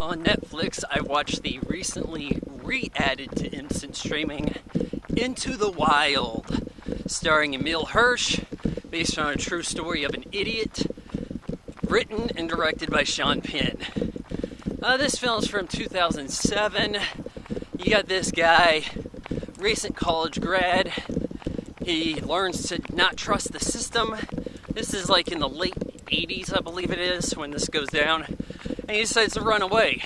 On Netflix, I watched the recently re-added to instant streaming Into the Wild, starring Emile Hirsch, based on a true story of an idiot, written and directed by Sean Penn. This film's from 2007. You got this guy, recent college grad. He learns to not trust the system. This is like in the late 80s, I believe it is, when this goes down. And he decides to run away.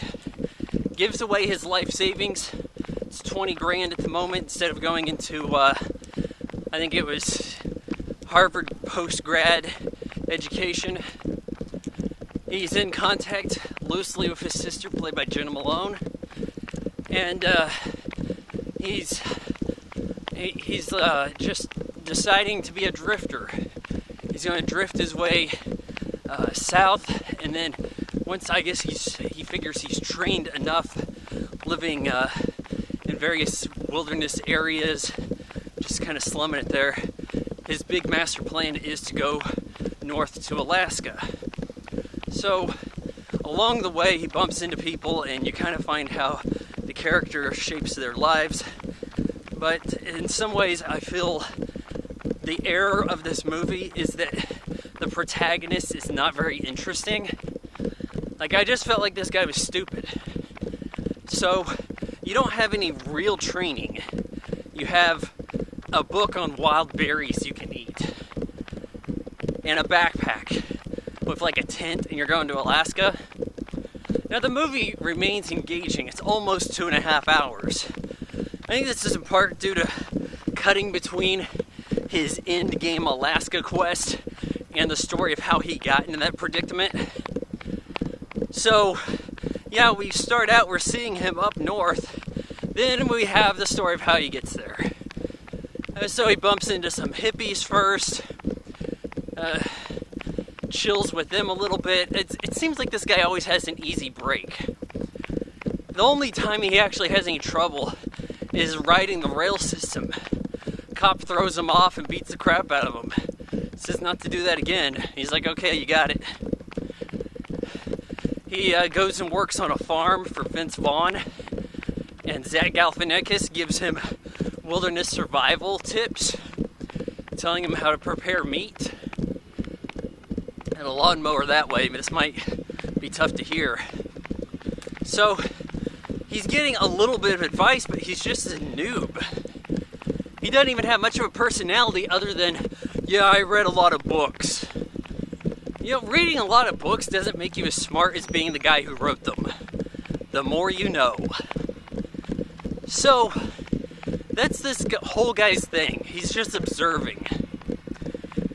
Gives away his life savings. It's 20 grand at the moment instead of going into, I think it was Harvard post-grad education. He's in contact loosely with his sister, played by Jena Malone. And he's just deciding to be a drifter. He's going to drift his way south, and then once I guess he figures he's trained enough living in various wilderness areas, just kind of slumming it there, his big master plan is to go north to Alaska. So along the way he bumps into people, and you kind of find how the character shapes their lives. But in some ways I feel the error of this movie is that the protagonist is not very interesting. Like, I just felt like this guy was stupid. So, you don't have any real training. You have a book on wild berries you can eat, and a backpack with like a tent, and you're going to Alaska. Now, the movie remains engaging. It's almost 2.5 hours. I think this is in part due to cutting between his endgame Alaska quest and the story of how he got into that predicament. So, yeah, we start out, we're seeing him up north, then we have the story of how he gets there. So he bumps into some hippies first, chills with them a little bit. It seems like this guy always has an easy break. The only time he actually has any trouble is riding the rail system. Cop throws him off and beats the crap out of him. Says not to do that again. He's like, okay, you got it. He goes and works on a farm for Vaughn, and Zach Galifianakis gives him wilderness survival tips, telling him how to prepare meat. And a lawnmower that way, but this might be tough to hear. So, he's getting a little bit of advice, but he's just a noob. He doesn't even have much of a personality other than, yeah, I read a lot of books. You know, reading a lot of books doesn't make you as smart as being the guy who wrote them. The more you know. So, that's this whole guy's thing. He's just observing.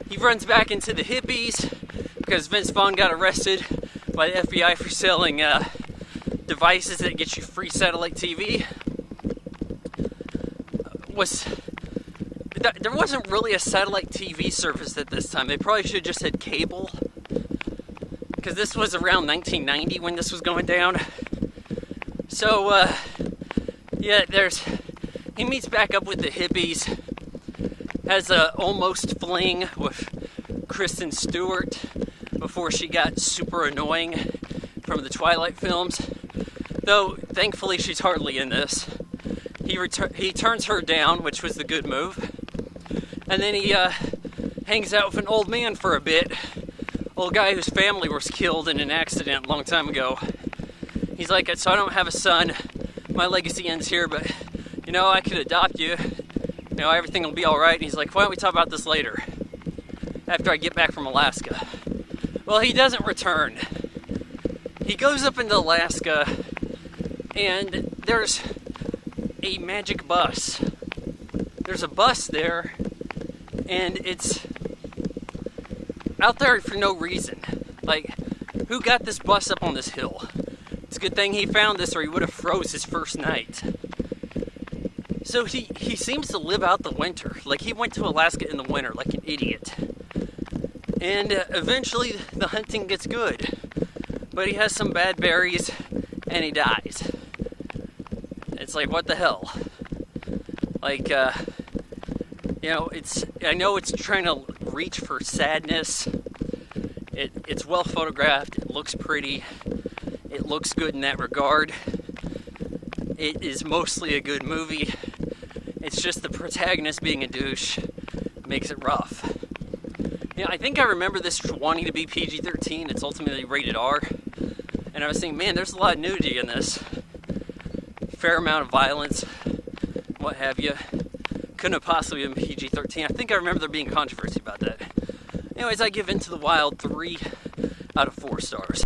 He runs back into the hippies because Vince Vaughn got arrested by the FBI for selling devices that get you free satellite TV. There wasn't really a satellite TV service at this time. They probably should have just had cable, because this was around 1990 when this was going down. So, yeah, he meets back up with the hippies, has a almost fling with Kristen Stewart before she got super annoying from the Twilight films. Though, thankfully, she's hardly in this. He turns her down, which was the good move. And then he hangs out with an old man for a bit. Old guy whose family was killed in an accident a long time ago. He's like, so I don't have a son. My legacy ends here, but, you know, I could adopt you. You know, everything will be alright. And he's like, why don't we talk about this later? After I get back from Alaska. Well, he doesn't return. He goes up into Alaska, and there's a magic bus. There's a bus there, and it's out there for no reason. Like, who got this bus up on this hill? It's a good thing he found this, or he would have froze his first night. So he seems to live out the winter. Like, he went to Alaska in the winter like an idiot. And eventually the hunting gets good. But he has some bad berries, and he dies. It's like, what the hell? Like, you know, I know it's trying to reach for sadness. It's well photographed. It looks pretty. It looks good in that regard. It is mostly a good movie. It's just the protagonist being a douche makes it rough. I think I remember this wanting to be PG-13. It's ultimately rated R. And I was thinking, man, there's a lot of nudity in this. Fair amount of violence, what have you. Couldn't have possibly been PG-13. I think I remember there being controversy about that. Anyways, I give Into the Wild 3 out of 4 stars.